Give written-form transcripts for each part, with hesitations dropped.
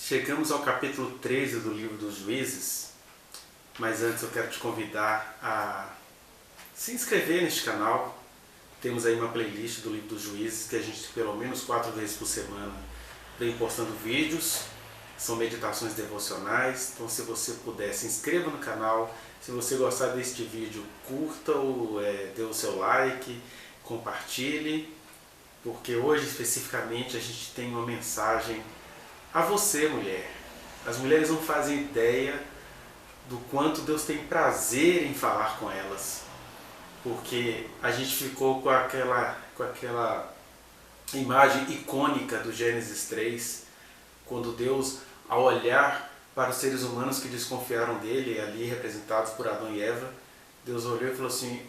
Chegamos ao capítulo 13 do livro dos Juízes, mas antes eu quero te convidar a se inscrever neste canal. Temos aí uma playlist do livro dos Juízes que a gente pelo menos 4 vezes por semana vem postando vídeos, são meditações devocionais. Então, se você puder, se inscreva no canal. Se você gostar deste vídeo, curta-o, dê o seu like, compartilhe, porque hoje especificamente a gente tem uma mensagem a você, mulher. As mulheres não fazem ideia do quanto Deus tem prazer em falar com elas, porque a gente ficou com aquela imagem icônica do Gênesis 3, quando Deus, ao olhar para os seres humanos que desconfiaram dele, ali representados por Adão e Eva, Deus olhou e falou assim: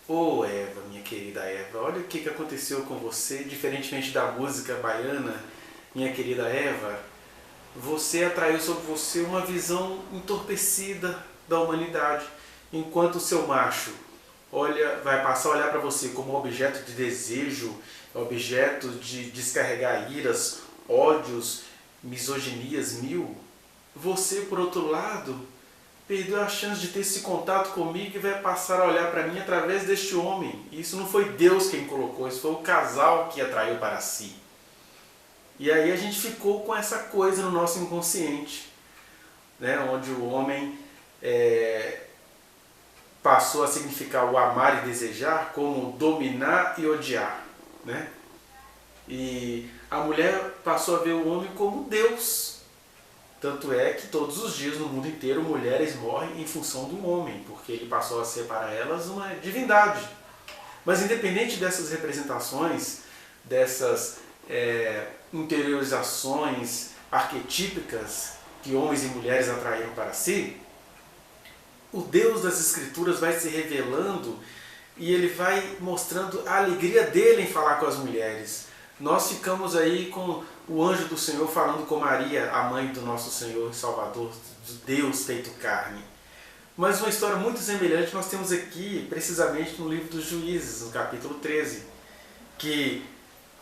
"Ô Eva, minha querida Eva, olha o que aconteceu com você, diferentemente da música baiana, minha querida Eva, você atraiu sobre você uma visão entorpecida da humanidade, enquanto o seu macho vai passar a olhar para você como objeto de desejo, objeto de descarregar iras, ódios, misoginias mil. Você, por outro lado, perdeu a chance de ter esse contato comigo e vai passar a olhar para mim através deste homem. E isso não foi Deus quem colocou, isso foi o casal que atraiu para si." E aí a gente ficou com essa coisa no nosso inconsciente, né? Onde o homem passou a significar o amar e desejar como dominar e odiar, né? E a mulher passou a ver o homem como Deus. Tanto é que todos os dias no mundo inteiro mulheres morrem em função do homem, porque ele passou a ser para elas uma divindade. Mas independente dessas representações, dessas interiorizações arquetípicas que homens e mulheres atraíram para si, o Deus das Escrituras vai se revelando e ele vai mostrando a alegria dele em falar com as mulheres. Nós ficamos aí com o anjo do Senhor falando com Maria, a mãe do nosso Senhor e Salvador, Deus feito carne. Mas uma história muito semelhante nós temos aqui, precisamente no livro dos Juízes, no capítulo 13, que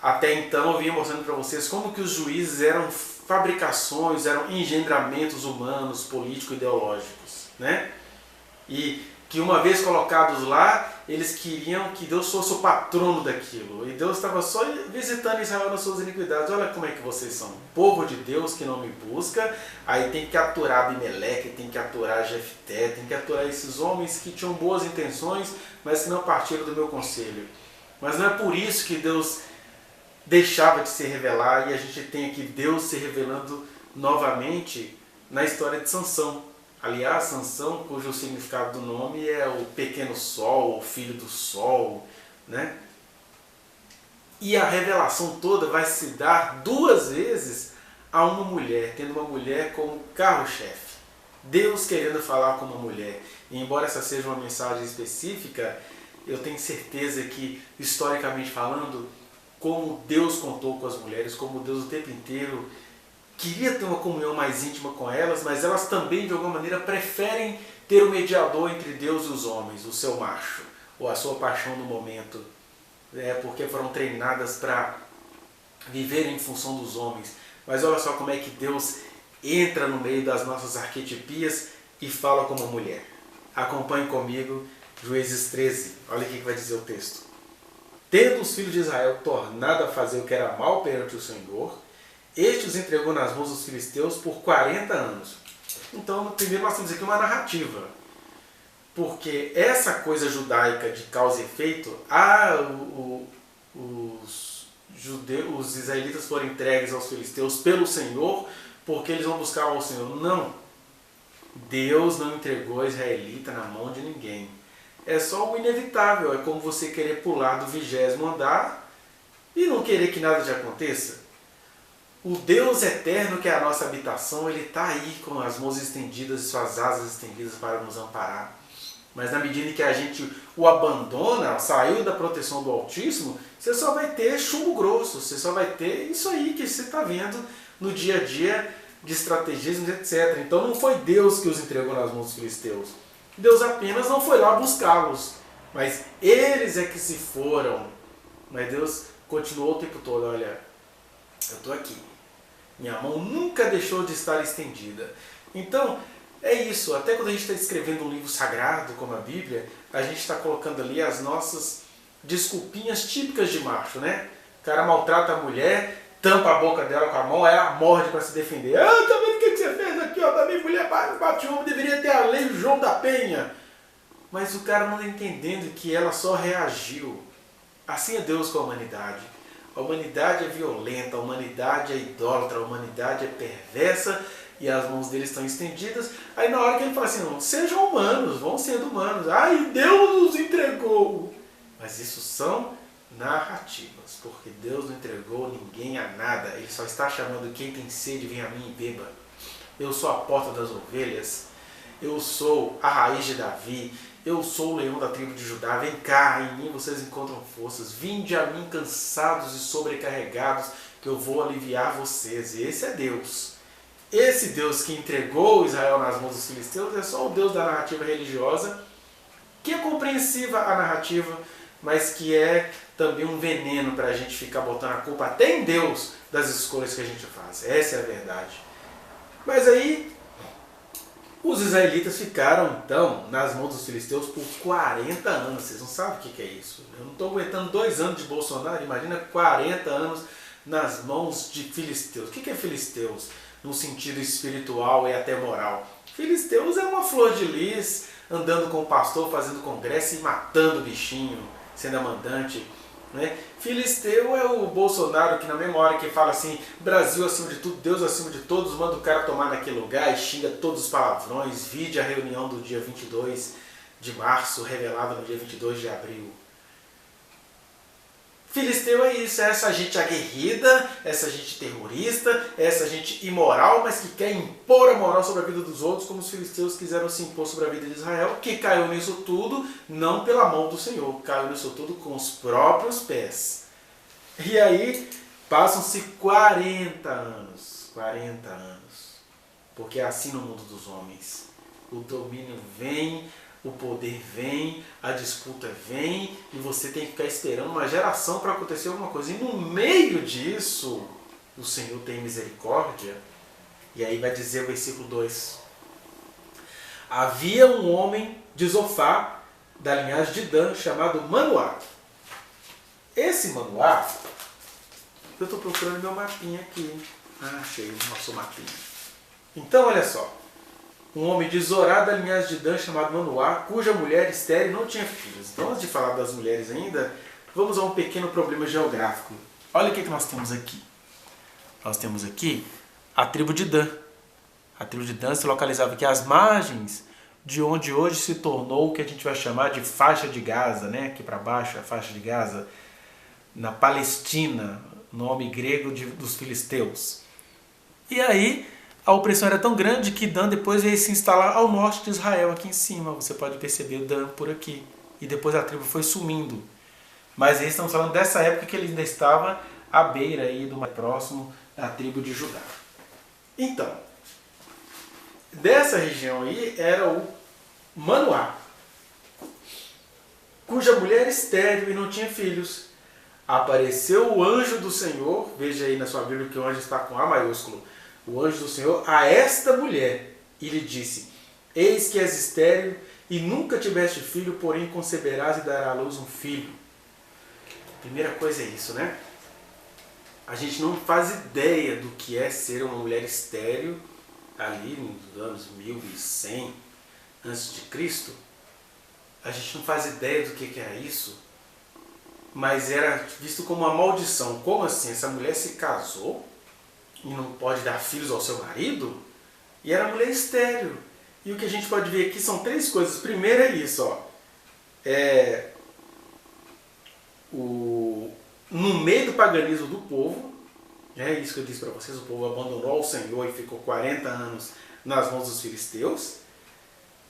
até então eu vinha mostrando para vocês como que os juízes eram fabricações, eram engendramentos humanos, político-ideológicos, né? E que uma vez colocados lá, eles queriam que Deus fosse o patrono daquilo. E Deus estava só visitando Israel nas suas iniquidades. Olha como é que vocês são. Povo de Deus que não me busca. Aí tem que aturar Abimeleque, tem que aturar Jefté, tem que aturar esses homens que tinham boas intenções, mas que não partiram do meu conselho. Mas não é por isso que Deus deixava de se revelar, e a gente tem aqui Deus se revelando novamente na história de Sansão. Aliás, Sansão, cujo significado do nome é o pequeno sol, o filho do sol, né? E a revelação toda vai se dar 2 vezes a uma mulher, tendo uma mulher como carro-chefe. Deus querendo falar com uma mulher. E embora essa seja uma mensagem específica, eu tenho certeza que, historicamente falando, como Deus contou com as mulheres, como Deus o tempo inteiro queria ter uma comunhão mais íntima com elas, mas elas também, de alguma maneira, preferem ter o mediador entre Deus e os homens, o seu macho, ou a sua paixão no momento, porque foram treinadas para viver em função dos homens. Mas olha só como é que Deus entra no meio das nossas arquetipias e fala como mulher. Acompanhe comigo Juízes 13, olha o que vai dizer o texto. "Tendo os filhos de Israel tornado a fazer o que era mal perante o Senhor, este os entregou nas mãos dos filisteus por 40 anos. Então, primeiro nós temos aqui uma narrativa. Porque essa coisa judaica de causa e efeito, os israelitas foram entregues aos filisteus pelo Senhor, porque eles vão buscar ao Senhor. Não. Deus não entregou a israelita na mão de ninguém. É só o inevitável, é como você querer pular do 20º andar e não querer que nada te aconteça. O Deus eterno, que é a nossa habitação, ele está aí com as mãos estendidas e suas asas estendidas para nos amparar. Mas na medida em que a gente o abandona, saiu da proteção do Altíssimo, você só vai ter chumbo grosso, você só vai ter isso aí que você está vendo no dia a dia de estrategismos, etc. Então não foi Deus que os entregou nas mãos dos filisteus. Deus apenas não foi lá buscá-los, mas eles é que se foram. Mas Deus continuou o tempo todo: olha, eu estou aqui, Minha mão nunca deixou de estar estendida. Então, é isso. Até quando a gente está escrevendo um livro sagrado, como a Bíblia, a gente está colocando ali as nossas desculpinhas típicas de macho, né? O cara maltrata a mulher, tampa a boca dela com a mão, ela morde para se defender. Ah, tá vendo o que você fez aqui, ó? Da minha mulher bate homem, deveria ter a lei João da Penha. Mas o cara não está entendendo que ela só reagiu. Assim é Deus com a humanidade. A humanidade é violenta, a humanidade é idólatra, a humanidade é perversa e as mãos dele estão estendidas. Aí na hora que ele fala assim, não, sejam humanos, vão sendo humanos. Ai, Deus nos entregou. Mas isso são narrativas, porque Deus não entregou ninguém a nada. Ele só está chamando quem tem sede, vem a mim e beba. Eu sou a porta das ovelhas, eu sou a raiz de Davi, eu sou o leão da tribo de Judá. Vem cá, em mim vocês encontram forças. Vinde a mim cansados e sobrecarregados, que eu vou aliviar vocês. E esse é Deus. Esse Deus que entregou Israel nas mãos dos filisteus é só o Deus da narrativa religiosa, que é compreensiva a narrativa, mas que é também um veneno para a gente ficar botando a culpa até em Deus das escolhas que a gente faz. Essa é a verdade. Mas aí, os israelitas ficaram, então, nas mãos dos filisteus por 40 anos. Vocês não sabem o que é isso. Eu não estou aguentando 2 anos de Bolsonaro, imagina 40 anos nas mãos de filisteus. O que é filisteus? No sentido espiritual e até moral. Filisteus é uma flor de lis, andando com o pastor, fazendo congresso e matando o bichinho, sendo a mandante. Né? Filisteu é o Bolsonaro que na mesma hora que fala assim, Brasil acima de tudo, Deus acima de todos, manda o cara tomar naquele lugar e xinga todos os palavrões. Vide a reunião do dia 22 de março, revelada no dia 22 de abril. Filisteu é isso, é essa gente aguerrida, essa gente terrorista, essa gente imoral, mas que quer impor a moral sobre a vida dos outros, como os filisteus quiseram se impor sobre a vida de Israel, que caiu nisso tudo, não pela mão do Senhor, caiu nisso tudo com os próprios pés. E aí, passam-se 40 anos, porque é assim no mundo dos homens. O domínio vem, o poder vem, a disputa vem e você tem que ficar esperando uma geração para acontecer alguma coisa. E no meio disso, o Senhor tem misericórdia. E aí vai dizer o versículo 2. Havia um homem de Zofá, da linhagem de Dan, chamado Manoá. Esse Manoá, eu estou procurando meu mapinha aqui. Ah, achei o nosso mapinha. Então, olha só. Um homem de Zorá, da linhagem de Dan, chamado Manoá, cuja mulher estéril não tinha filhos. Então, antes de falar das mulheres ainda, vamos a um pequeno problema geográfico. Olha o que nós temos aqui. Nós temos aqui a tribo de Dan. A tribo de Dan se localizava aqui às margens de onde hoje se tornou o que a gente vai chamar de faixa de Gaza, né? Aqui para baixo, a faixa de Gaza, na Palestina, nome grego dos filisteus. E aí, a opressão era tão grande que Dan depois veio se instalar ao norte de Israel, aqui em cima. Você pode perceber o Dan por aqui. E depois a tribo foi sumindo. Mas aí estamos falando dessa época que ele ainda estava à beira aí do mais próximo da tribo de Judá. Então, dessa região aí era o Manoá, cuja mulher estéril e não tinha filhos. Apareceu o anjo do Senhor, veja aí na sua Bíblia que o anjo está com A maiúsculo, o anjo do Senhor, a esta mulher, e lhe disse, eis que és estéril e nunca tiveste filho, porém conceberás e darás à luz um filho. Primeira coisa é isso, né? A gente não faz ideia do que é ser uma mulher estéril ali nos anos 1100 a.C. A gente não faz ideia do que era isso, mas era visto como uma maldição. Como assim? Essa mulher se casou e não pode dar filhos ao seu marido? E era mulher estéril. E o que a gente pode ver aqui são 3 coisas. Primeiro é isso, ó. No meio do paganismo do povo, é isso que eu disse para vocês, o povo abandonou o Senhor e ficou 40 anos nas mãos dos filisteus.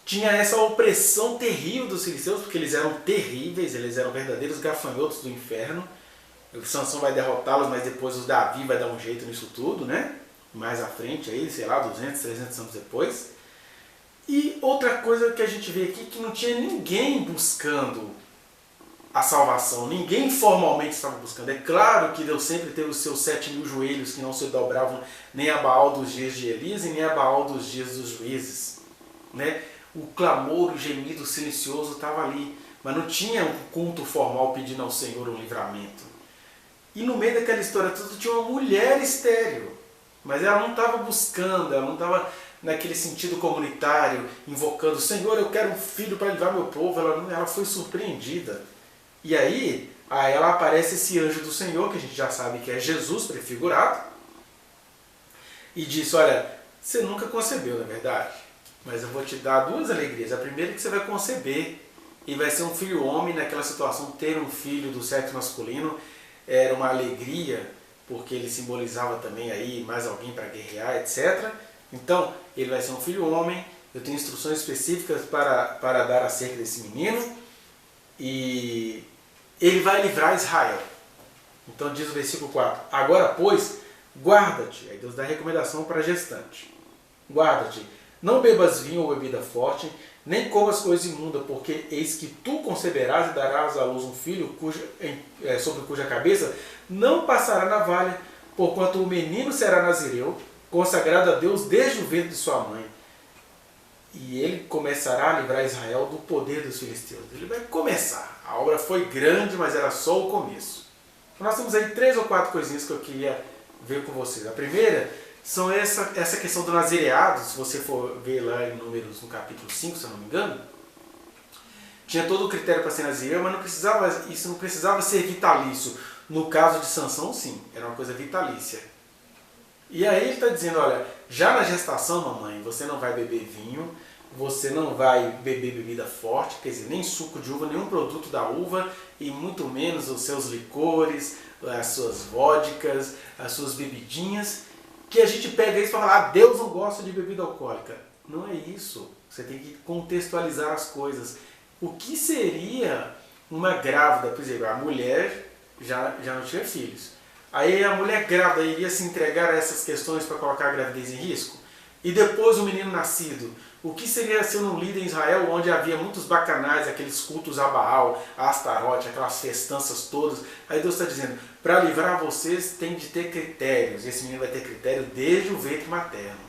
Tinha essa opressão terrível dos filisteus, porque eles eram terríveis, eles eram verdadeiros gafanhotos do inferno. O Sansão vai derrotá-los, mas depois o Davi vai dar um jeito nisso tudo, né? Mais à frente, aí, sei lá, 200, 300 anos depois. E outra coisa que a gente vê aqui, que não tinha ninguém buscando a salvação. Ninguém formalmente estava buscando. É claro que Deus sempre teve os seus 7.000 joelhos que não se dobravam nem a Baal dos dias de Elias e nem a Baal dos dias dos juízes. Né? O clamor, o gemido silencioso estava ali, mas não tinha um culto formal pedindo ao Senhor um livramento. E no meio daquela história toda tinha uma mulher estéril, mas ela não estava buscando, ela não estava naquele sentido comunitário, invocando: Senhor, eu quero um filho para livrar meu povo. Ela foi surpreendida. E aí ela aparece esse anjo do Senhor, que a gente já sabe que é Jesus prefigurado, e diz: olha, você nunca concebeu, na verdade, mas eu vou te dar duas alegrias. A primeira é que você vai conceber, e vai ser um filho homem. Naquela situação, ter um filho do sexo masculino era uma alegria, porque ele simbolizava também aí mais alguém para guerrear, etc. Então, ele vai ser um filho homem. Eu tenho instruções específicas para dar acerca desse menino, e ele vai livrar Israel. Então diz o versículo 4: agora, pois, guarda-te. Aí Deus dá recomendação para a gestante: guarda-te, não bebas vinho ou bebida forte, nem comas coisa imunda, porque eis que tu conceberás e darás à luz um filho sobre cuja cabeça não passará navalha, porquanto o menino será nazireu, consagrado a Deus desde o ventre de sua mãe. E ele começará a livrar Israel do poder dos filisteus. Ele vai começar. A obra foi grande, mas era só o começo. Então nós temos aí 3 ou 4 coisinhas que eu queria ver com vocês. A primeira são essa questão do nazireado. Se você for ver lá em Números, no capítulo 5, se eu não me engano, tinha todo o critério para ser nazireu, mas isso não precisava ser vitalício. No caso de Sansão, sim, era uma coisa vitalícia. E aí ele está dizendo: olha, já na gestação, mamãe, você não vai beber vinho, você não vai beber bebida forte, quer dizer, nem suco de uva, nenhum produto da uva, e muito menos os seus licores, as suas vodkas, as suas bebidinhas, que a gente pega isso e fala: ah, Deus não gosta de bebida alcoólica. Não é isso. Você tem que contextualizar as coisas. O que seria uma grávida? Por exemplo, a mulher já não tinha filhos. Aí a mulher grávida iria se entregar a essas questões para colocar a gravidez em risco? E depois o menino nascido, o que seria ser um líder em Israel onde havia muitos bacanais, aqueles cultos a Baal, a Astarote, aquelas festanças todas? Aí Deus está dizendo: para livrar vocês tem de ter critérios. E esse menino vai ter critério desde o ventre materno.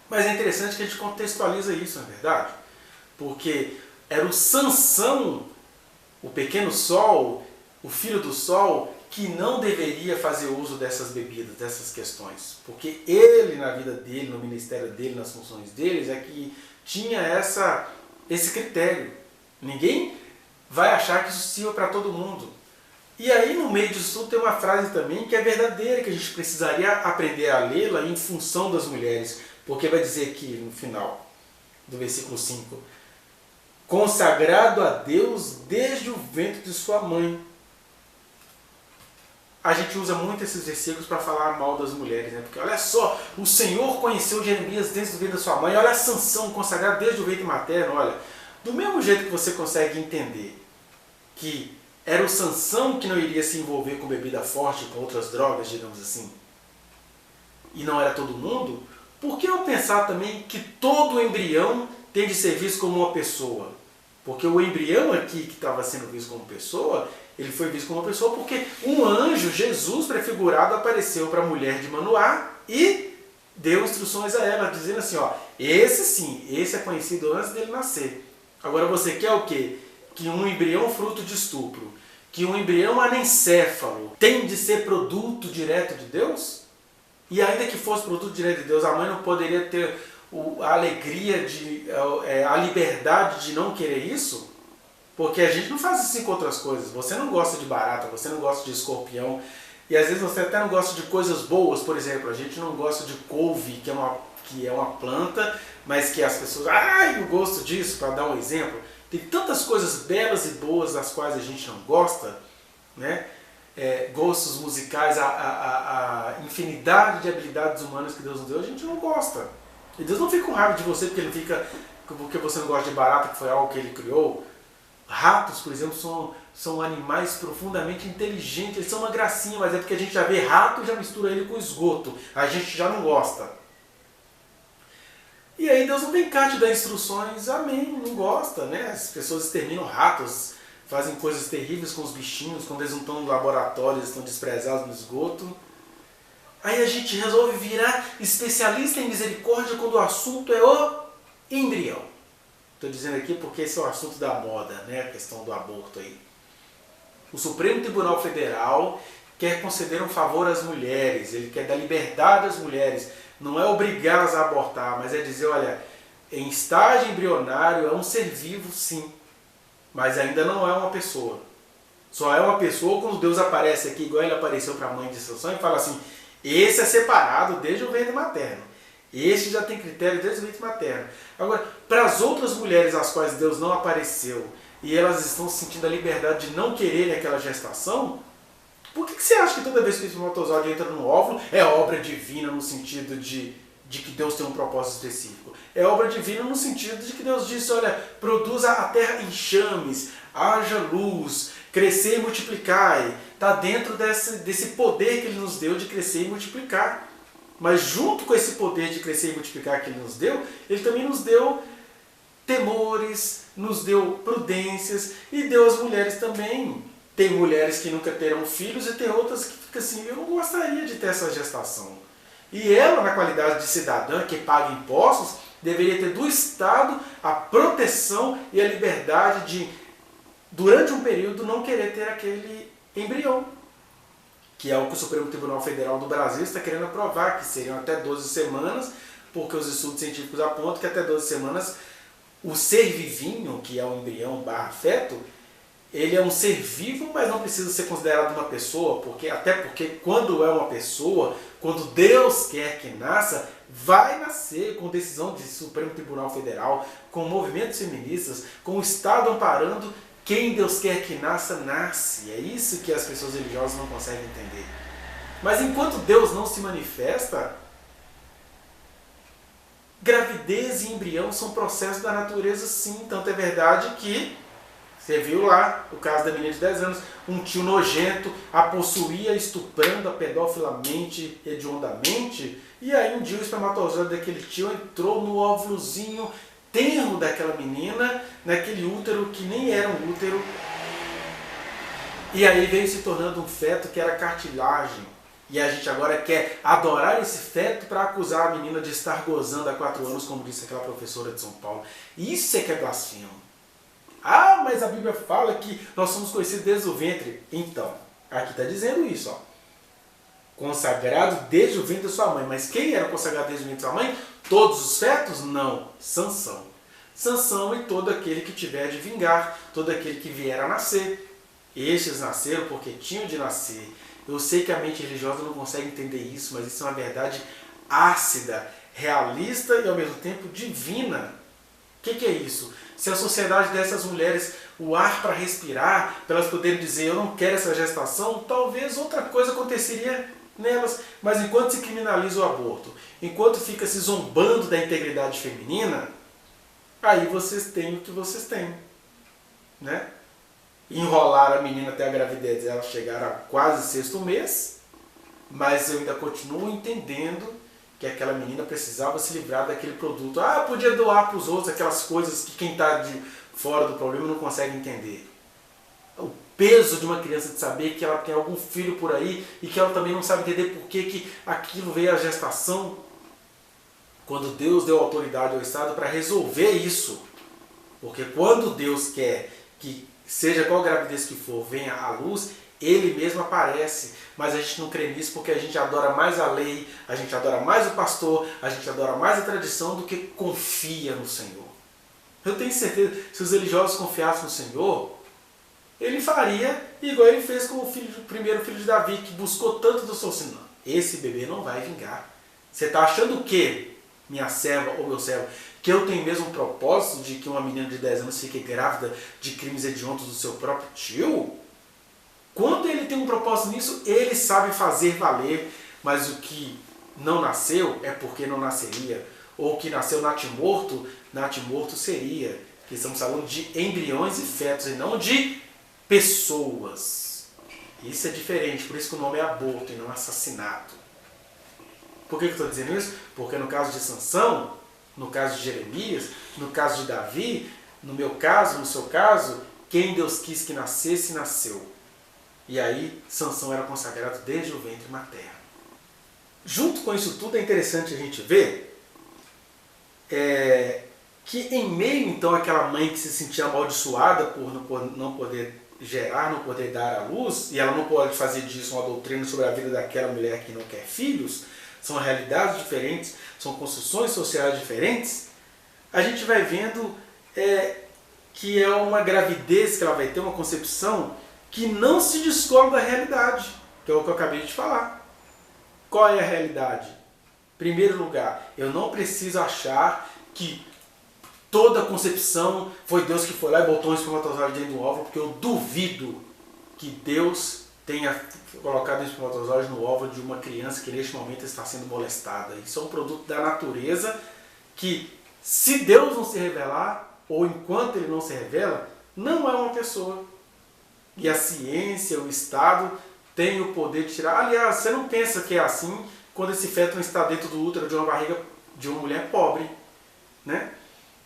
Mas é interessante que a gente contextualiza isso, não é verdade? Porque era o Sansão, o pequeno sol, o filho do sol, que não deveria fazer uso dessas bebidas, dessas questões. Porque ele, na vida dele, no ministério dele, nas funções deles, é que tinha esse critério. Ninguém vai achar que isso sirva para todo mundo. E aí, no meio disso tudo, tem uma frase também que é verdadeira, que a gente precisaria aprender a lê-la em função das mulheres. Porque vai dizer aqui, no final do versículo 5, consagrado a Deus desde o ventre de sua mãe. A gente usa muito esses versículos para falar mal das mulheres, né? Porque olha só, o Senhor conheceu Jeremias desde o ventre da sua mãe. Olha a Sansão, consagrado desde o ventre materno. Olha, do mesmo jeito que você consegue entender que era o Sansão que não iria se envolver com bebida forte, com outras drogas, digamos assim, e não era todo mundo, por que eu pensar também que todo embrião tem de ser visto como uma pessoa? Porque o embrião aqui que estava sendo visto como pessoa, ele foi visto como uma pessoa porque um anjo, Jesus prefigurado, apareceu para a mulher de Manoá e deu instruções a ela, dizendo assim: ó, esse sim, esse é conhecido antes dele nascer. Agora você quer o quê? Que um embrião fruto de estupro, que um embrião anencéfalo tem de ser produto direto de Deus? E ainda que fosse produto direto de Deus, a mãe não poderia ter a alegria, a liberdade de não querer isso? Porque a gente não faz isso com outras coisas. Você não gosta de barata, você não gosta de escorpião, e às vezes você até não gosta de coisas boas. Por exemplo, a gente não gosta de couve, que é uma planta, mas que as pessoas... Ai, eu gosto disso, para dar um exemplo. Tem tantas coisas belas e boas das quais a gente não gosta, né? Gostos musicais, a infinidade de habilidades humanas que Deus nos deu, a gente não gosta. E Deus não fica com raiva de você porque você não gosta de barata, que foi algo que Ele criou. Ratos, por exemplo, são animais profundamente inteligentes, eles são uma gracinha, mas é porque a gente já vê rato e já mistura ele com esgoto. A gente já não gosta. E aí Deus não vem cá te dar instruções, amém, não gosta, né? As pessoas exterminam ratos, fazem coisas terríveis com os bichinhos, quando eles não estão no laboratório, eles estão desprezados no esgoto. Aí a gente resolve virar especialista em misericórdia quando o assunto é o embrião. Estou dizendo aqui porque esse é o assunto da moda, né? A questão do aborto aí. O Supremo Tribunal Federal quer conceder um favor às mulheres, ele quer dar liberdade às mulheres. Não é obrigá-las a abortar, mas é dizer, olha, em estágio embrionário é um ser vivo, sim, mas ainda não é uma pessoa. Só é uma pessoa quando Deus aparece aqui, igual ele apareceu para a mãe de Sansão, e fala assim, esse é separado desde o ventre materno. Este já tem critério desde o ventre materno. Agora, para as outras mulheres às quais Deus não apareceu, e elas estão sentindo a liberdade de não quererem aquela gestação, por que você acha que toda vez que o espermatozoide entra no óvulo é obra divina no sentido de que Deus tem um propósito específico? É obra divina no sentido de que Deus disse, olha, produza a terra enxames, haja luz, crescer e multiplicai. Está dentro desse poder que Ele nos deu de crescer e multiplicar. Mas junto com esse poder de crescer e multiplicar que Ele nos deu, Ele também nos deu temores, nos deu prudências e deu às mulheres também. Tem mulheres que nunca terão filhos e tem outras que ficam assim, eu não gostaria de ter essa gestação. E ela, na qualidade de cidadã que paga impostos, deveria ter do Estado a proteção e a liberdade de, durante um período, não querer ter aquele embrião. Que é o que o Supremo Tribunal Federal do Brasil está querendo aprovar, que seriam até 12 semanas, porque os estudos científicos apontam que até 12 semanas o ser vivinho, que é o embrião barra feto, ele é um ser vivo, mas não precisa ser considerado uma pessoa, até porque quando é uma pessoa, quando Deus quer que nasça, vai nascer com decisão do Supremo Tribunal Federal, com movimentos feministas, com o Estado amparando. Quem Deus quer que nasça, nasce. É isso que as pessoas religiosas não conseguem entender. Mas enquanto Deus não se manifesta, gravidez e embrião são processos da natureza, sim. Tanto é verdade que você viu lá o caso da menina de 10 anos, um tio nojento a possuía estuprando-a pedofilamente, hediondamente, e aí um dia o espermatozoide daquele tio entrou no óvulozinho tenro daquela menina, naquele útero que nem era um útero, e aí veio se tornando um feto que era cartilagem. E a gente agora quer adorar esse feto para acusar a menina de estar gozando há 4 anos, como disse aquela professora de São Paulo. Isso é que é blasfemo. Ah, mas a Bíblia fala que nós somos conhecidos desde o ventre. Então, aqui está dizendo isso, ó. Consagrado desde o ventre da sua mãe. Mas quem era consagrado desde o ventre da sua mãe? Todos os fetos? Não. Sansão. Sansão e todo aquele que tiver de vingar, todo aquele que vier a nascer. Estes nasceram porque tinham de nascer. Eu sei que a mente religiosa não consegue entender isso, mas isso é uma verdade ácida, realista e ao mesmo tempo divina. O que é isso? Se a sociedade desse às mulheres o ar para respirar, para elas poderem dizer eu não quero essa gestação, talvez outra coisa aconteceria nelas. Mas enquanto se criminaliza o aborto, enquanto fica se zombando da integridade feminina, aí vocês têm o que vocês têm, né? Enrolar a menina até a gravidez, ela chegar a quase 6º mês, mas eu ainda continuo entendendo que aquela menina precisava se livrar daquele produto. Ah, podia doar para os outros aquelas coisas que quem está de fora do problema não consegue entender. O peso de uma criança de saber que ela tem algum filho por aí e que ela também não sabe entender por que aquilo veio à gestação, quando Deus deu autoridade ao Estado para resolver isso. Porque quando Deus quer que seja qual gravidez que for, venha à luz, Ele mesmo aparece, mas a gente não crê nisso porque a gente adora mais a lei, a gente adora mais o pastor, a gente adora mais a tradição do que confia no Senhor. Eu tenho certeza que se os religiosos confiassem no Senhor, Ele faria igual Ele fez com o primeiro filho de Davi, que buscou tanto do seu Senhor. Esse bebê não vai vingar. Você está achando o quê, minha serva ou meu servo? Que eu tenho mesmo o propósito de que uma menina de 10 anos fique grávida de crimes hediondos do seu próprio tio? Quando ele tem um propósito nisso, ele sabe fazer valer, mas o que não nasceu é porque não nasceria. Ou o que nasceu natimorto, natimorto seria. Que estamos falando de embriões e fetos e não de pessoas. Isso é diferente, por isso que o nome é aborto e não assassinato. Por que eu estou dizendo isso? Porque no caso de Sansão, no caso de Jeremias, no caso de Davi, no meu caso, no seu caso, Quem Deus quis que nascesse, nasceu. E aí, Sansão era consagrado desde o ventre materno. Junto com isso tudo, é interessante a gente ver que em meio, então, àquela mãe que se sentia amaldiçoada por não poder gerar, não poder dar à luz, e ela não pode fazer disso uma doutrina sobre a vida daquela mulher que não quer filhos, são realidades diferentes, são construções sociais diferentes, a gente vai vendo que é uma gravidez que ela vai ter, uma concepção que não se descola da realidade, que é o que eu acabei de falar. Qual é a realidade? Em primeiro lugar, eu não preciso achar que toda a concepção foi Deus que foi lá e botou um espermatozoide dentro do óvulo, porque eu duvido que Deus tenha colocado um espermatozoide no óvulo de uma criança que neste momento está sendo molestada. Isso é um produto da natureza que, se Deus não se revelar, ou enquanto ele não se revela, não é uma pessoa. E a ciência, o Estado, tem o poder de tirar. Aliás, você não pensa que é assim quando esse feto não está dentro do útero de uma barriga de uma mulher pobre, né?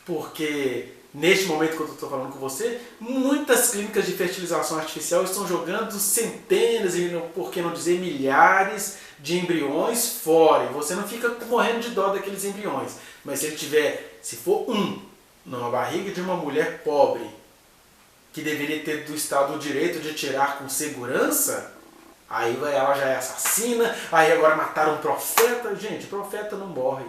Porque neste momento que eu estou falando com você, muitas clínicas de fertilização artificial estão jogando centenas, por que não dizer milhares de embriões fora. E você não fica morrendo de dó daqueles embriões. Mas se ele tiver, se for numa barriga de uma mulher pobre, que deveria ter do Estado o direito de tirar com segurança, aí ela já é assassina, aí agora mataram um profeta. Gente, profeta não morre.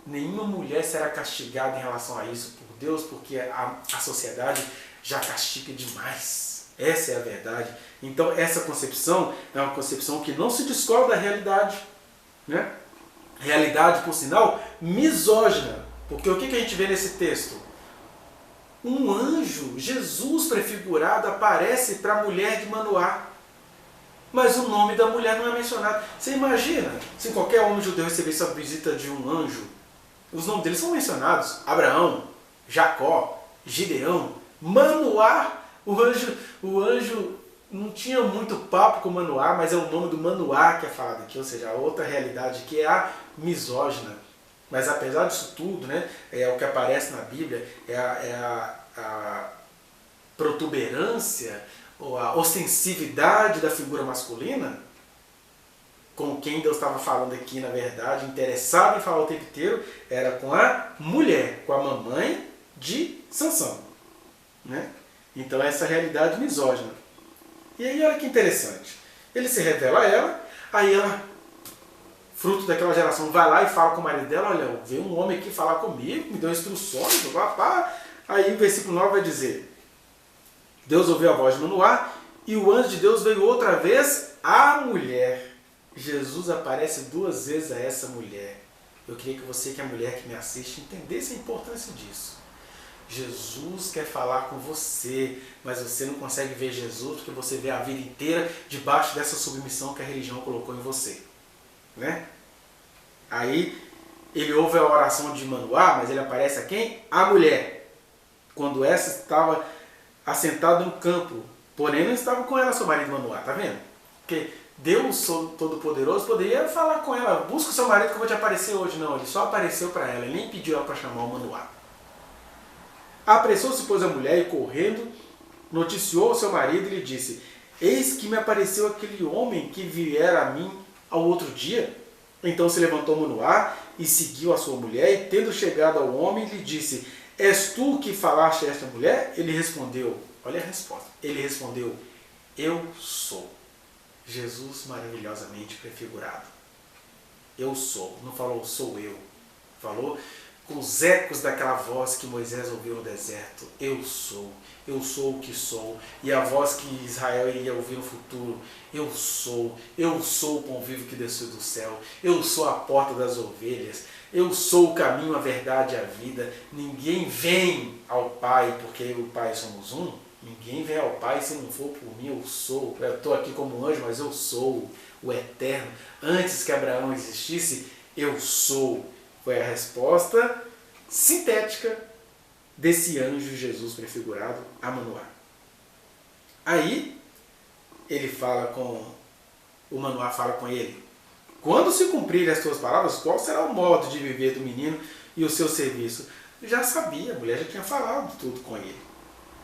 Nenhuma mulher será castigada em relação a isso por Deus, porque a sociedade já castiga demais. Essa é a verdade. Então essa concepção é uma concepção que não se descola da realidade, né? Realidade, por sinal, misógina. Porque o que a gente vê nesse texto? Um anjo, Jesus prefigurado, aparece para a mulher de Manoá. Mas o nome da mulher não é mencionado. Você imagina se qualquer homem judeu recebesse a visita de um anjo? Os nomes deles são mencionados. Abraão, Jacó, Gideão, Manoá. O anjo não tinha muito papo com Manoá, mas é o nome do Manoá que é falado aqui. Ou seja, a outra realidade que é a misógina. Mas apesar disso tudo, né, é o que aparece na Bíblia, a protuberância ou a ostensividade da figura masculina, com quem Deus estava falando aqui, na verdade, interessado em falar o tempo inteiro, era com a mulher, com a mamãe de Sansão, né? Então essa realidade misógina. E aí olha que interessante, ele se revela a ela, aí ela, fruto daquela geração, vai lá e fala com o marido dela, olha, veio um homem aqui falar comigo, me deu instruções, papá. Aí o versículo 9 vai dizer, Deus ouviu a voz de Manoá, e o anjo de Deus veio outra vez à mulher. Jesus aparece duas vezes a essa mulher. Eu queria que você, que é a mulher que me assiste, entendesse a importância disso. Jesus quer falar com você, mas você não consegue ver Jesus porque você vê a vida inteira debaixo dessa submissão que a religião colocou em você, né? Aí ele ouve a oração de Manoá, mas ele aparece a quem? A mulher. Quando essa estava assentada no campo, porém não estava com ela seu marido Manoá, tá vendo? Porque Deus Todo-Poderoso poderia falar com ela, busca o seu marido que eu vou te aparecer hoje. Não, ele só apareceu para ela, ele nem pediu ela para chamar o Manoá. Apressou-se, pois, a mulher e correndo, noticiou ao seu marido e lhe disse, eis que me apareceu aquele homem que viera a mim ao outro dia. Então se levantou Manoá e seguiu a sua mulher, e tendo chegado ao homem, lhe disse, és tu que falaste a esta mulher? Ele respondeu, olha a resposta, ele respondeu, eu sou. Jesus maravilhosamente prefigurado. Eu sou, não falou sou eu, falou com os ecos daquela voz que Moisés ouviu no deserto, eu sou o que sou, e a voz que Israel iria ouvir no futuro, eu sou o pão vivo que desceu do céu, eu sou a porta das ovelhas, eu sou o caminho, a verdade e a vida, ninguém vem ao Pai, porque eu e o Pai somos um, ninguém vem ao Pai se não for por mim, eu sou, eu estou aqui como anjo, mas eu sou o eterno, antes que Abraão existisse, eu sou. Foi a resposta sintética desse anjo Jesus prefigurado a Manoá. Aí, o Manoá fala com ele, quando se cumprirem as tuas palavras, qual será o modo de viver do menino e o seu serviço? Já sabia, a mulher já tinha falado tudo com ele.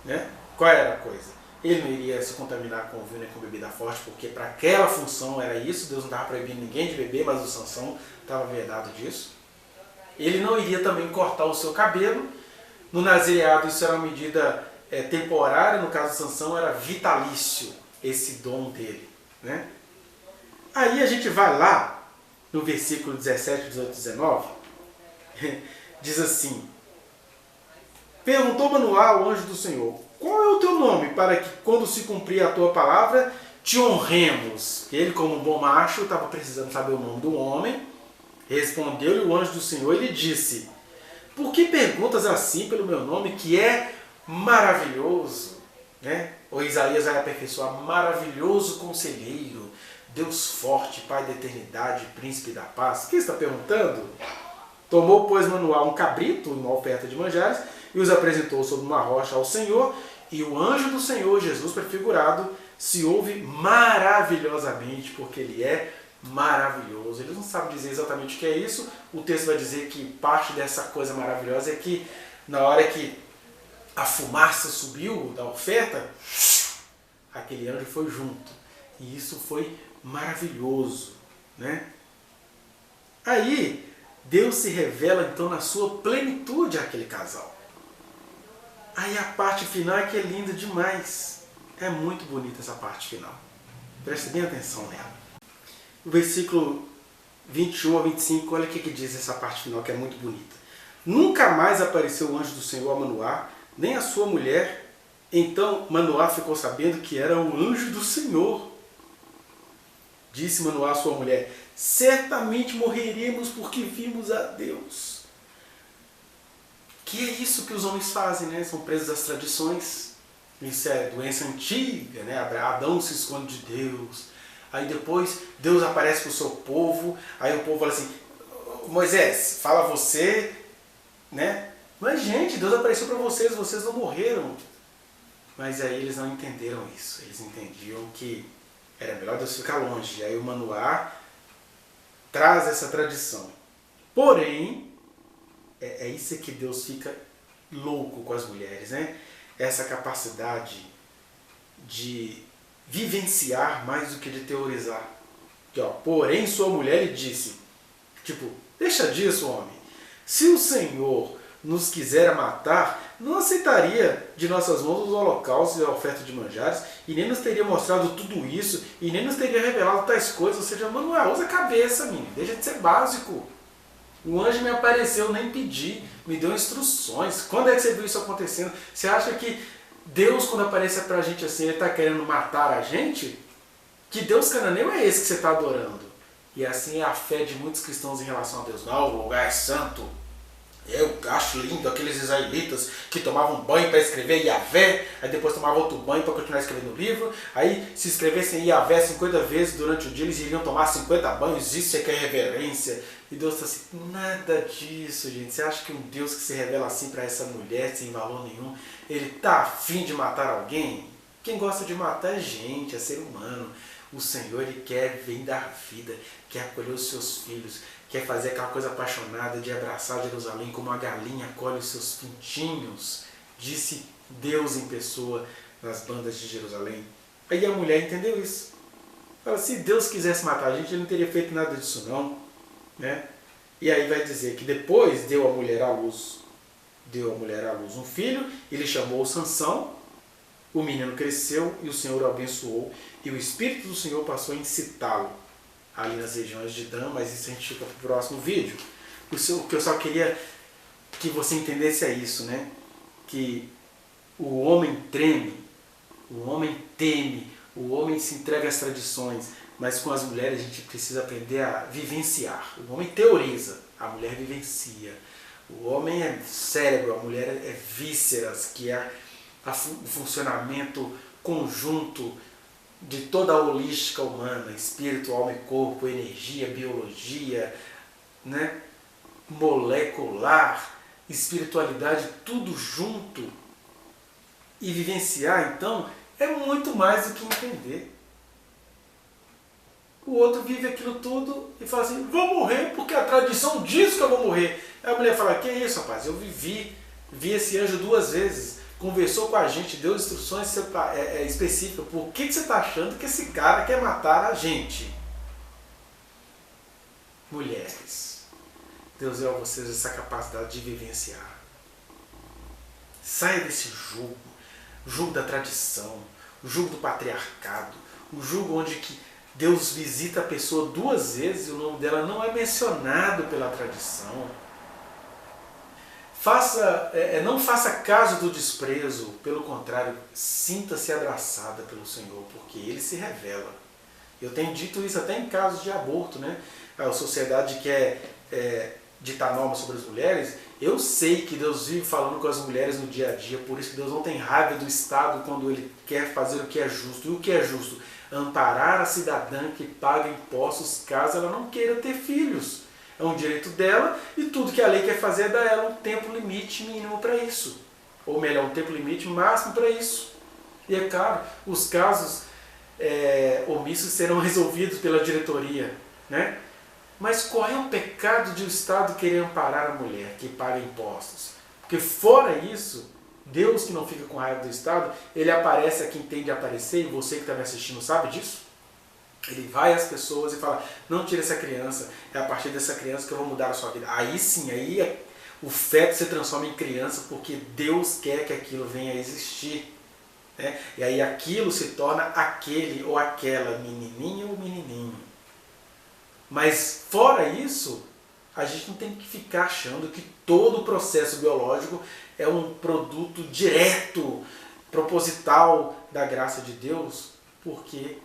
né? Qual era a coisa? Ele não iria se contaminar com vinho nem com bebida forte, porque para aquela função era isso. Deus não estava proibindo ninguém de beber, mas o Sansão estava vedado disso. Ele não iria também cortar o seu cabelo. No nazireado isso era uma medida temporária, no caso do Sansão era vitalício, esse dom dele, né? Aí a gente vai lá, no versículo 17, 18, 19, diz assim: perguntou Manoá ao anjo do Senhor: qual é o teu nome, para que quando se cumprir a tua palavra, te honremos? Ele, como um bom macho, estava precisando saber o nome do homem. Respondeu-lhe o anjo do Senhor e lhe disse: por que perguntas assim pelo meu nome, que é maravilhoso? Né? O Isaías vai aperfeiçoar: maravilhoso conselheiro, Deus forte, Pai da eternidade, príncipe da paz. O que está perguntando? Tomou, pois, Manoá um cabrito, uma oferta de manjares, e os apresentou sobre uma rocha ao Senhor, e o anjo do Senhor, Jesus prefigurado, se ouve maravilhosamente, porque ele é maravilhoso. Eles não sabem dizer exatamente o que é isso. O texto vai dizer que parte dessa coisa maravilhosa é que na hora que a fumaça subiu da oferta, aquele anjo foi junto. E isso foi maravilhoso, né? Aí Deus se revela então na sua plenitude àquele casal. Aí a parte final é que é linda demais. É muito bonita essa parte final. Preste bem atenção nela. O versículo 21 a 25, olha o que diz essa parte final, que é muito bonita. Nunca mais apareceu o anjo do Senhor a Manoá, nem a sua mulher. Então Manoá ficou sabendo que era o anjo do Senhor. Disse Manoá à sua mulher: certamente morreremos porque vimos a Deus. Que é isso que os homens fazem, né? São presos às tradições. Isso é doença antiga, né? Adão se esconde de Deus. Aí depois Deus aparece para o seu povo. Aí o povo fala assim: Moisés, fala você, né? Mas gente, Deus apareceu para vocês, vocês não morreram. Mas aí eles não entenderam isso. Eles entendiam que era melhor Deus ficar longe. Aí o Manoá traz essa tradição. Porém, é isso que Deus fica louco com as mulheres, né? Essa capacidade de vivenciar mais do que de teorizar. Que, ó, porém, sua mulher lhe disse, tipo, deixa disso, homem. Se o Senhor nos quiser matar, não aceitaria de nossas mãos os holocaustos e a oferta de manjares, e nem nos teria mostrado tudo isso, e nem nos teria revelado tais coisas. Ou seja, Manoel, usa a cabeça, menino, deixa de ser básico. O anjo me apareceu, nem pedi, me deu instruções. Quando é que você viu isso acontecendo? Você acha que Deus, quando aparece pra gente assim, ele está querendo matar a gente? Que Deus cananeu é esse que você está adorando? E assim é a fé de muitos cristãos em relação a Deus. Não, o lugar é santo. Eu acho lindo aqueles israelitas que tomavam banho para escrever Yahvé, aí depois tomavam outro banho para continuar escrevendo o livro. Aí, se escrevessem Yahvé 50 vezes durante o dia, eles iriam tomar 50 banhos. Isso é que é reverência. E Deus está assim: nada disso, gente. Você acha que um Deus que se revela assim para essa mulher, sem valor nenhum, ele está afim de matar alguém? Quem gosta de matar é gente, é ser humano. O Senhor, ele quer vir dar vida, quer acolher os seus filhos, quer fazer aquela coisa apaixonada de abraçar Jerusalém como a galinha acolhe os seus pintinhos, disse Deus em pessoa nas bandas de Jerusalém. Aí a mulher entendeu isso. Fala, se Deus quisesse matar a gente, ele não teria feito nada disso não, né? E aí vai dizer que depois deu a mulher à luz um filho, ele chamou Sansão. O menino cresceu e o Senhor o abençoou, e o Espírito do Senhor passou a incitá-lo ali nas regiões de Dan, mas isso a gente fica para o próximo vídeo. O que eu só queria que você entendesse é isso, né? Que o homem treme, o homem teme, o homem se entrega às tradições, mas com as mulheres a gente precisa aprender a vivenciar. O homem teoriza, a mulher vivencia. O homem é cérebro, a mulher é vísceras, que é o funcionamento conjunto de toda a holística humana, espírito, alma e corpo, energia, biologia, né? Molecular, espiritualidade, tudo junto. E vivenciar, então, é muito mais do que entender. O outro vive aquilo tudo e fala assim: vou morrer porque a tradição diz que eu vou morrer. Aí a mulher fala: que isso, rapaz, eu vi esse anjo 2 vezes. conversou com a gente, deu instruções específicas. Por que você está achando que esse cara quer matar a gente? Mulheres, Deus deu a vocês essa capacidade de vivenciar. Saia desse jugo da tradição, o jugo do patriarcado, o jugo onde que Deus visita a pessoa 2 vezes e o nome dela não é mencionado pela tradição. Não faça caso do desprezo, pelo contrário, sinta-se abraçada pelo Senhor, porque Ele se revela. Eu tenho dito isso até em casos de aborto, né? A sociedade quer ditar normas sobre as mulheres. Eu sei que Deus vive falando com as mulheres no dia a dia, por isso que Deus não tem raiva do Estado quando Ele quer fazer o que é justo. E o que é justo? Amparar a cidadã que paga impostos caso ela não queira ter filhos. É um direito dela e tudo que a lei quer fazer é dar a ela um tempo limite mínimo para isso. Ou melhor, um tempo limite máximo para isso. E é claro, os casos omissos serão resolvidos pela diretoria, né? Mas qual é o pecado de o Estado querer amparar a mulher que paga impostos? Porque fora isso, Deus que não fica com raiva do Estado, Ele aparece a quem tem de aparecer, e você que está me assistindo sabe disso? Ele vai às pessoas e fala, não tire essa criança, é a partir dessa criança que eu vou mudar a sua vida. Aí sim, o feto se transforma em criança porque Deus quer que aquilo venha a existir. Né? E aí aquilo se torna aquele ou aquela menininha ou menininho. Mas fora isso, a gente não tem que ficar achando que todo o processo biológico é um produto direto, proposital da graça de Deus, porque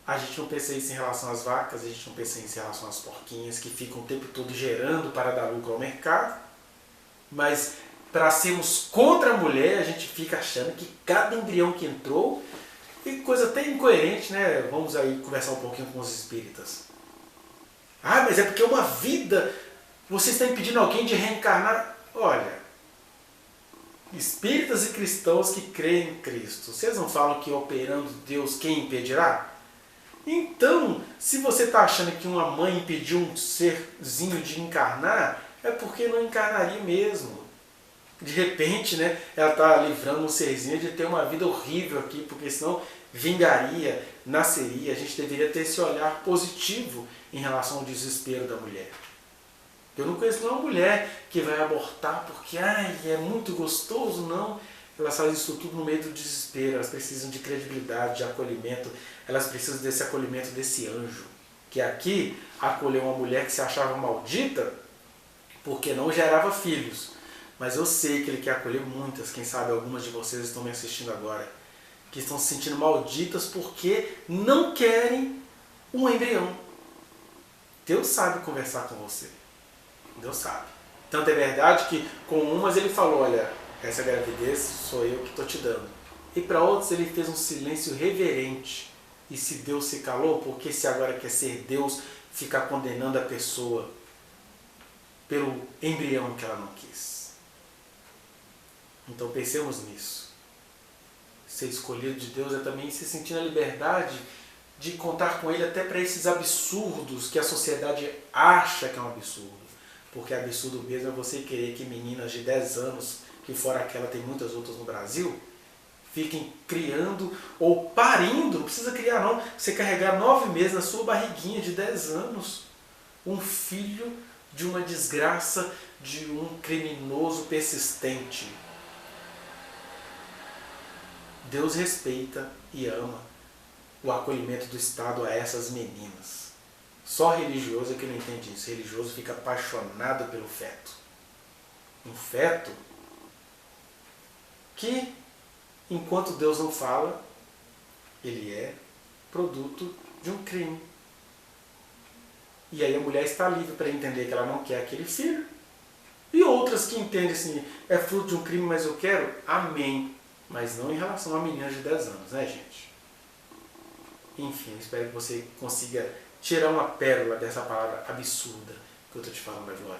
a gente não pensa isso em relação às vacas, a gente não pensa isso em relação às porquinhas que ficam o tempo todo gerando para dar lucro ao mercado, mas para sermos contra a mulher, a gente fica achando que cada embrião que entrou, e coisa até incoerente, né? Vamos aí conversar um pouquinho com os espíritas. Ah, mas é porque uma vida, você está impedindo alguém de reencarnar? Olha, espíritas e cristãos que creem em Cristo, vocês não falam que operando Deus quem impedirá? Então, se você está achando que uma mãe impediu um serzinho de encarnar, é porque não encarnaria mesmo. De repente, né, ela está livrando um serzinho de ter uma vida horrível aqui, porque senão vingaria, nasceria. A gente deveria ter esse olhar positivo em relação ao desespero da mulher. Eu não conheço nenhuma mulher que vai abortar porque é muito gostoso, não. Elas fazem isso tudo no meio do desespero, elas precisam de credibilidade, de acolhimento, elas precisam desse acolhimento desse anjo, que aqui acolheu uma mulher que se achava maldita porque não gerava filhos. Mas eu sei que ele quer acolher muitas, quem sabe algumas de vocês estão me assistindo agora, que estão se sentindo malditas porque não querem um embrião. Deus sabe conversar com você. Deus sabe. Tanto é verdade que com umas ele falou, olha, essa gravidez sou eu que estou te dando. E para outros ele fez um silêncio reverente. E se Deus se calou, porque se agora quer ser Deus, ficar condenando a pessoa pelo embrião que ela não quis. Então pensemos nisso. Ser escolhido de Deus é também se sentir na liberdade de contar com Ele até para esses absurdos que a sociedade acha que é um absurdo. Porque absurdo mesmo é você querer que meninas de 10 anos, que fora aquela tem muitas outras no Brasil, fiquem criando ou parindo, não precisa criar não, você carregar 9 meses na sua barriguinha de 10 anos, um filho de uma desgraça, de um criminoso persistente. Deus respeita e ama o acolhimento do Estado a essas meninas. Só religioso é que não entende isso. Religioso fica apaixonado pelo feto. Um feto que, enquanto Deus não fala, ele é produto de um crime. E aí a mulher está livre para entender que ela não quer aquele filho. E outras que entendem assim, é fruto de um crime, mas eu quero, amém. Mas não em relação a meninas de 10 anos, né, gente? Enfim, eu espero que você consiga tirar uma pérola dessa palavra absurda que eu estou te falando agora.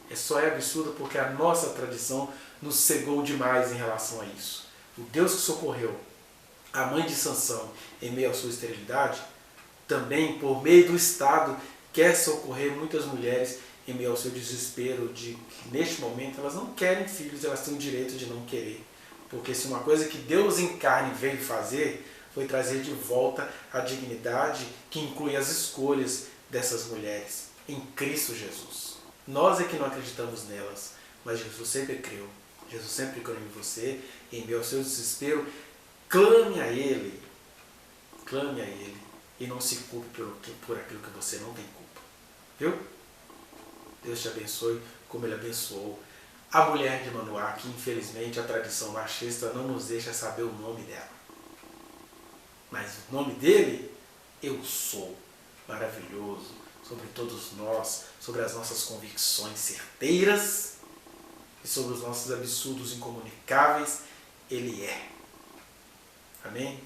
É absurda porque a nossa tradição nos cegou demais em relação a isso. O Deus que socorreu a mãe de Sansão em meio à sua esterilidade, também, por meio do Estado, quer socorrer muitas mulheres em meio ao seu desespero de que, neste momento, elas não querem filhos, elas têm o direito de não querer. Porque se uma coisa que Deus em carne veio fazer, foi trazer de volta a dignidade que inclui as escolhas dessas mulheres em Cristo Jesus. Nós é que não acreditamos nelas, mas Jesus sempre creu. Jesus sempre creu em você, e em meio ao seu desespero, clame a Ele. Clame a Ele e não se culpe por aquilo que você não tem culpa. Viu? Deus te abençoe como Ele abençoou a mulher de Manoá, que infelizmente a tradição machista não nos deixa saber o nome dela. Mas o nome dele, eu sou, maravilhoso, sobre todos nós, sobre as nossas convicções certeiras e sobre os nossos absurdos incomunicáveis, Ele é. Amém?